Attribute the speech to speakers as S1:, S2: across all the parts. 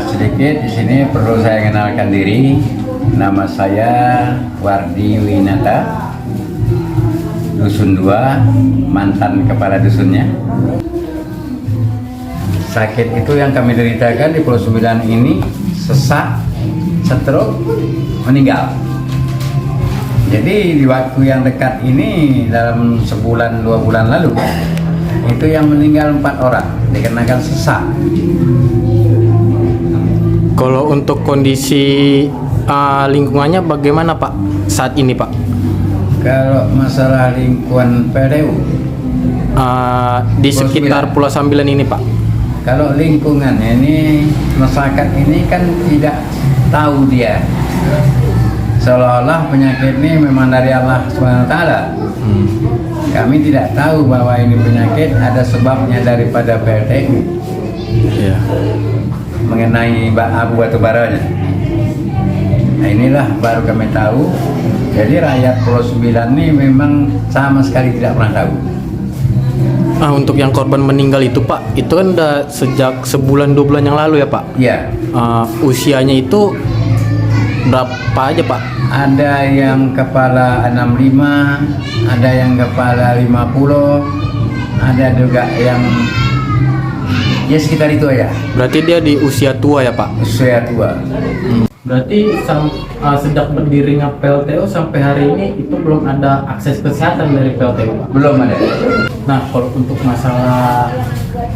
S1: Sedikit di sini perlu saya kenalkan diri. Nama saya Wardi Winata, Dusun 2, mantan kepala dusunnya. Sakit itu yang kami deritakan di Pulau Sembilan ini sesak, stroke, meninggal. Jadi di waktu yang dekat ini dalam sebulan 2 bulan lalu itu yang meninggal 4 orang dikarenakan sesak.
S2: Kalau untuk kondisi lingkungannya bagaimana Pak saat ini Pak?
S1: Kalau masalah lingkungan PLTU
S2: di sekitar Pulau Sambilan ini Pak?
S1: Kalau lingkungannya ini, masyarakat ini kan tidak tahu dia, seolah-olah penyakit ini memang dari Allah SWT. Kami tidak tahu bahwa ini penyakit ada sebabnya daripada PLTU.
S2: Ya.
S1: Mengenai abu batu baranya. Nah inilah baru kami tahu. Jadi rakyat Pulau Sembilan ini memang sama sekali tidak pernah tahu.
S2: Untuk yang korban meninggal itu Pak, itu kan udah sejak sebulan 2 bulan yang lalu ya Pak?
S1: Iya.
S2: Usianya itu berapa aja Pak?
S1: Ada yang kepala 65, ada yang kepala 50, ada juga yang ya sekitar itu aja.
S2: Berarti dia di usia tua ya Pak?
S1: Usia tua.
S2: Berarti sejak berdirinya PLTU sampai hari ini itu belum ada akses kesehatan dari PLTU Pak?
S1: Belum ada.
S2: Nah kalau untuk masalah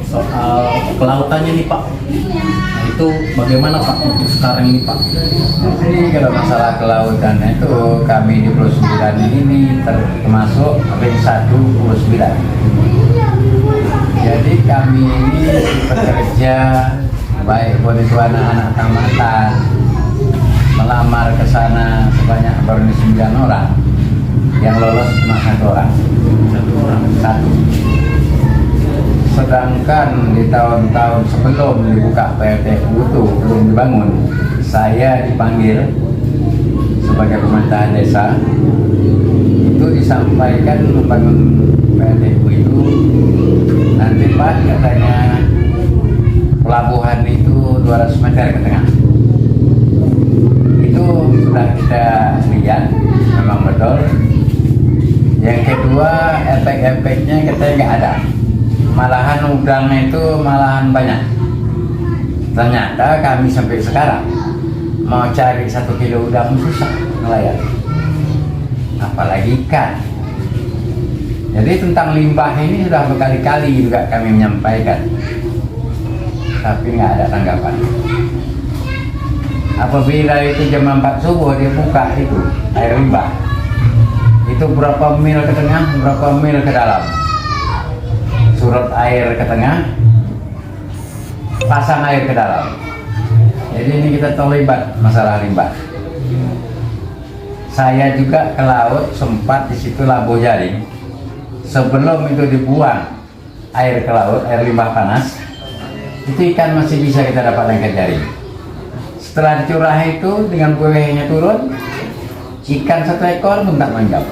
S2: soal kelautannya nih Pak, nah, itu bagaimana Pak untuk sekarang ini Pak?
S1: Jadi kalau masalah kelautan itu kami di Pulau Sembilan ini termasuk ring 1 Pulau Sembilan. Jadi kami ini bekerja baik itu anak-anak tamatan melamar ke sana sebanyak baru 9 orang, yang lolos cuma 1 orang. Satu. Sedangkan di tahun-tahun sebelum dibuka PLTU itu belum dibangun, saya dipanggil sebagai pemerintahan desa. Itu disampaikan membangun PLTU itu nanti Pak katanya pelabuhan itu 200 meter ke tengah. Itu sudah kita lihat, memang betul. Yang kedua, efek-efeknya katanya nggak ada. Malahan udangnya itu malahan banyak. Ternyata kami sampai sekarang mau cari 1 kilo udang susah nelayan, apalagi ikan. Jadi tentang limbah ini sudah berkali-kali juga kami menyampaikan, tapi nggak ada tanggapan. Apabila itu jam 4 subuh dia buka itu air limbah, itu berapa mil ke tengah, berapa mil ke dalam, surut air ke tengah, pasang air ke dalam. Jadi ini kita terlibat masalah limbah. Saya juga ke laut sempat di situ Labo Jaring. Sebelum itu dibuang air ke laut, air limbah panas, itu ikan masih bisa kita dapat lengket jaring. Setelah dicurah itu dengan pH-nya turun, ikan 1 ekor pun tak menjam.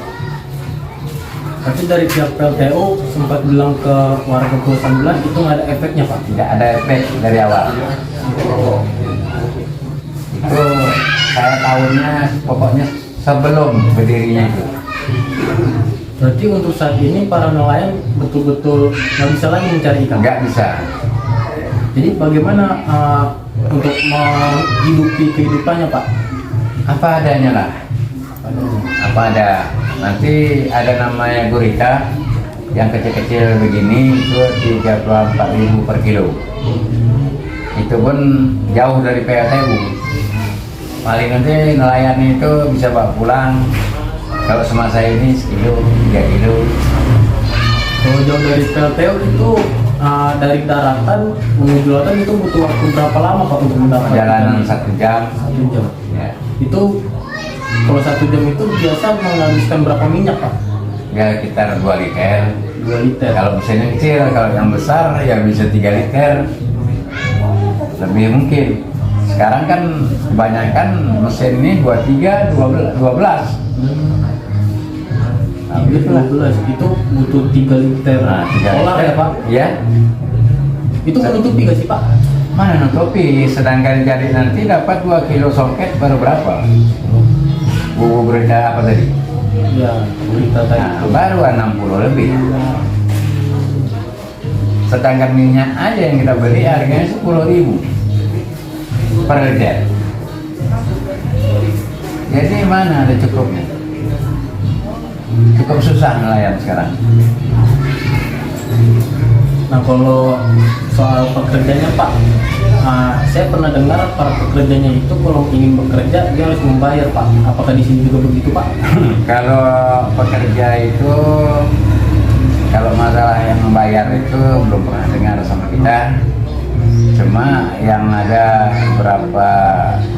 S2: Berarti dari pihak PLTU sempat bilang ke warga Pulau Sambilan itu nggak ada efeknya Pak?
S1: Tidak ada efek dari awal. Itu saya tahunya pokoknya sebelum berdirinya itu.
S2: Berarti untuk saat ini para nelayan betul-betul nggak bisa lagi mencari ikan?
S1: Nggak bisa.
S2: Jadi bagaimana untuk menghidupi kehidupannya Pak?
S1: Apa adanya lah. Apa ada. Nanti ada namanya gurita yang kecil-kecil begini itu 34.000 per kilo. Itu pun jauh dari PLTU. Paling nanti nelayan itu bisa bawa pulang. Kalau semasa ini sekilo, 3 kilo.
S2: Kalau jauh dari PLTU itu dari daratan menuju lautan itu butuh waktu berapa lama Pak untuk mendapatkan?
S1: Perjalanan 1 jam.
S2: 1 jam.
S1: Ya.
S2: Itu kalau 1 jam itu biasa menghabiskan berapa minyak Pak?
S1: Ya sekitar 2 liter.
S2: 2 liter.
S1: Kalau mesinnya kecil, kalau yang besar ya bisa 3 liter. Lebih mungkin. Sekarang kan kebanyakan mesin ini 23, 12.
S2: Nah, 12 itu butuh 3 liter.
S1: Nah, 3
S2: Solar
S1: liter
S2: ya Pak?
S1: Ya.
S2: Itu menutupi nggak sih Pak?
S1: Mana nutupi, sedangkan jadi nanti dapat 2 kilo soket baru berapa? Bubuk gurita apa tadi?
S2: Ya, gurita tadi.
S1: Nah, baru 60 lebih. Sedangkan minyak aja yang kita beli harganya 10.000 per liter. Jadi mana ada cukupnya? Cukup susah nelayan sekarang.
S2: Nah kalau soal pekerjanya Pak, saya pernah dengar para pekerjanya itu kalau ingin bekerja dia harus membayar Pak. Apakah di sini juga begitu Pak?
S1: Kalau pekerja itu, kalau masalah yang membayar itu belum pernah dengar sama kita. Cuma yang ada beberapa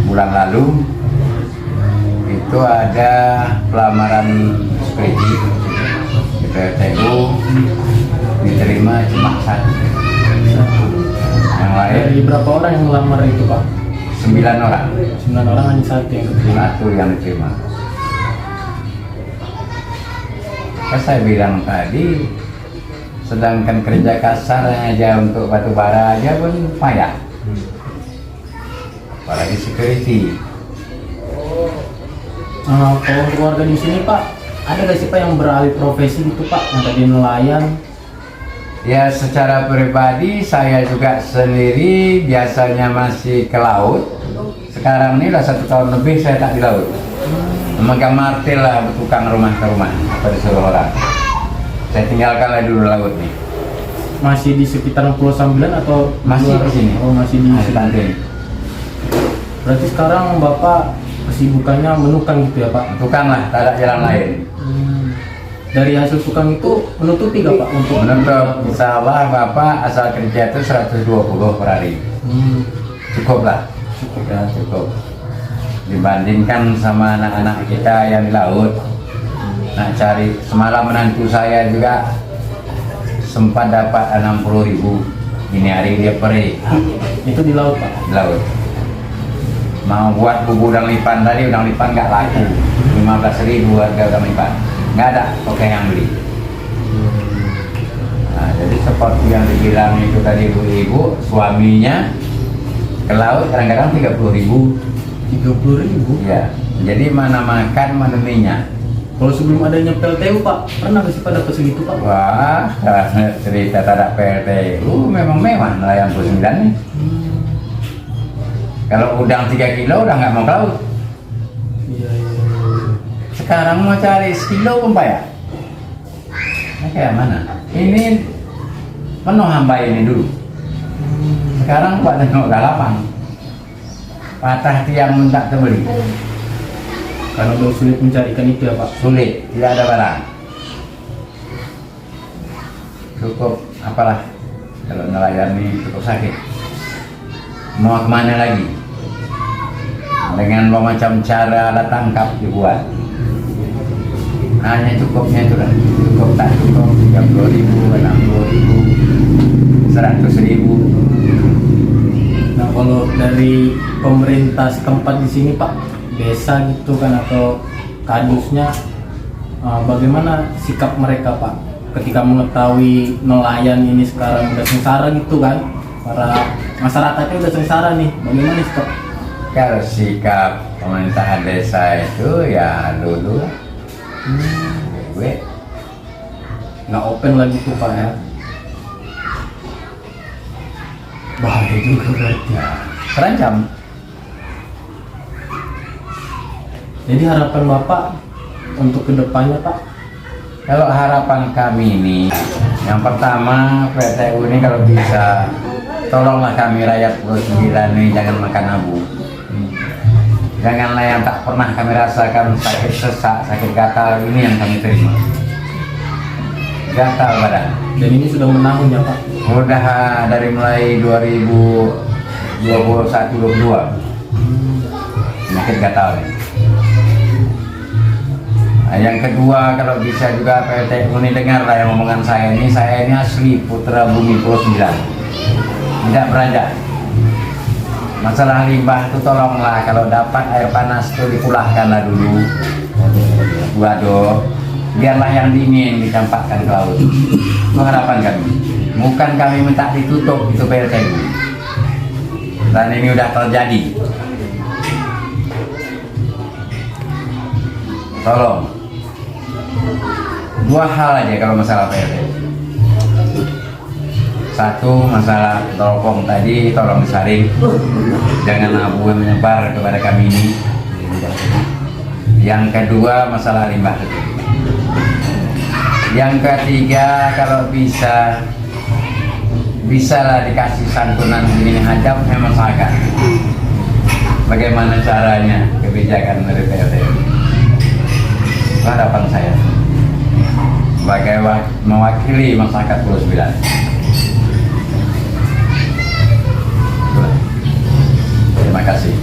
S1: bulan lalu itu ada pelamaran sekreti di PLTU, diterima cuma 1. Yang lain
S2: Dari berapa orang yang melamar itu Pak?
S1: 9 orang.
S2: 9 orang hanya 1 yang keterima.
S1: 1 yang diterima. Kan saya bilang tadi, sedangkan kerja kasar aja untuk batu bara aja pun payah. Apalagi security.
S2: Kalau keluarga di sini Pak, ada nggak sih Pak yang beralih profesi gitu Pak? Yang tadi nelayan?
S1: Ya secara pribadi saya juga sendiri biasanya masih ke laut. Sekarang ini udah 1 tahun lebih saya tak di laut. Memegang martil lah, bertukang rumah ke rumah pada seluruh orang. Saya tinggalkan lah dulu laut nih.
S2: Masih di sekitar Pulau Sambilan atau
S1: Masih
S2: luar?
S1: di sini.
S2: Oh masih di
S1: Masih
S2: sini.
S1: Tantin.
S2: Berarti sekarang Bapak kesibukannya menukang gitu ya Pak?
S1: Tukang lah, tak ada jalan lain.
S2: Dari hasil tukang itu menutupi gak Pak untuk
S1: Menurut insya Allah Bapak asal kerja itu 120 per hari. Cukup lah. Cukup ya, cukup. Dibandingkan sama anak-anak kita yang di laut. Nah cari, semalam menantu saya juga sempat dapat 60.000. Ini hari dia perih
S2: itu di laut Pak?
S1: di laut. Mau buat bubu udang lipan tadi, udang lipan nggak laku. 15.000 harga udang lipan. Nggak ada oke yang beli. Nah, jadi seperti yang dibilang itu tadi ibu-ibu, suaminya ke laut kadang-kadang 30.000.
S2: 30.000?
S1: Ya, jadi mana makan mana minyak.
S2: Kalau sebelum adanya PLTU Pak, pernah nggak sih Pak dapat segitu Pak?
S1: Wah, cerita tak ada PLTU memang mewah nelayan 9 nih. Kalau udang 3 kilo udah nggak mau ke laut.
S2: Iya.
S1: Sekarang mau cari sekilo pun payah. Nah, kayak mana? Ini penuh hamba ini dulu. Sekarang buat tengok udah lapang. Patah tiang tak terbeli.
S2: Karena udah sulit mencarikan itu ya Pak?
S1: Sulit, tidak ada barang. Cukup apalah, kalau nelayan ini cukup sakit. Mau kemana lagi? Dengan macam cara alat tangkap dibuat. Hanya cukupnya itu lah. Cukup tak cukup 30.000, 60.000, 100.000.
S2: Nah kalau dari pemerintah setempat di sini Pak, desa gitu kan atau kadusnya, bagaimana sikap mereka Pak ketika mengetahui nelayan ini sekarang udah sengsara gitu kan, para masyarakatnya udah sengsara nih, bagaimana sikap?
S1: Kalau sikap pemerintahan desa itu ya dulu gue
S2: Nggak open lagi tuh Pak ya? Bahaya juga berarti.
S1: terancam.
S2: Jadi harapan Bapak untuk kedepannya Pak?
S1: Kalau harapan kami ini, yang pertama PTU ini kalau bisa tolonglah kami rakyat Pulau 9 ini jangan makan abu. Janganlah yang tak pernah kami rasakan sakit sesak, sakit gatal ini yang kami terima. Gatal badan.
S2: Dan ini sudah menahun ya Pak?
S1: Udah dari mulai 2021-22 penyakit gatal nih. Nah, yang kedua kalau bisa juga PLTU ini dengarlah yang omongan saya ini asli putra bumi Pulau 9, tidak beranjak. Masalah limbah itu tolonglah kalau dapat air panas itu dipulahkanlah dulu, waduk, biarlah yang dingin dicampakkan ke laut. Itu harapan kami, bukan kami minta ditutup itu PLTU. dan ini udah terjadi. Tolong, dua hal aja kalau masalah PLT. Satu, masalah teropong tadi tolong disaring, jangan abu yang menyebar kepada kami ini. Yang kedua, masalah limbah. Yang ketiga, kalau bisalah dikasih santunan begini hajabnya masyarakat. Bagaimana caranya kebijakan dari PLT? Harapan saya sebagai mewakili masyarakat Pulau Sembilan. Terima kasih.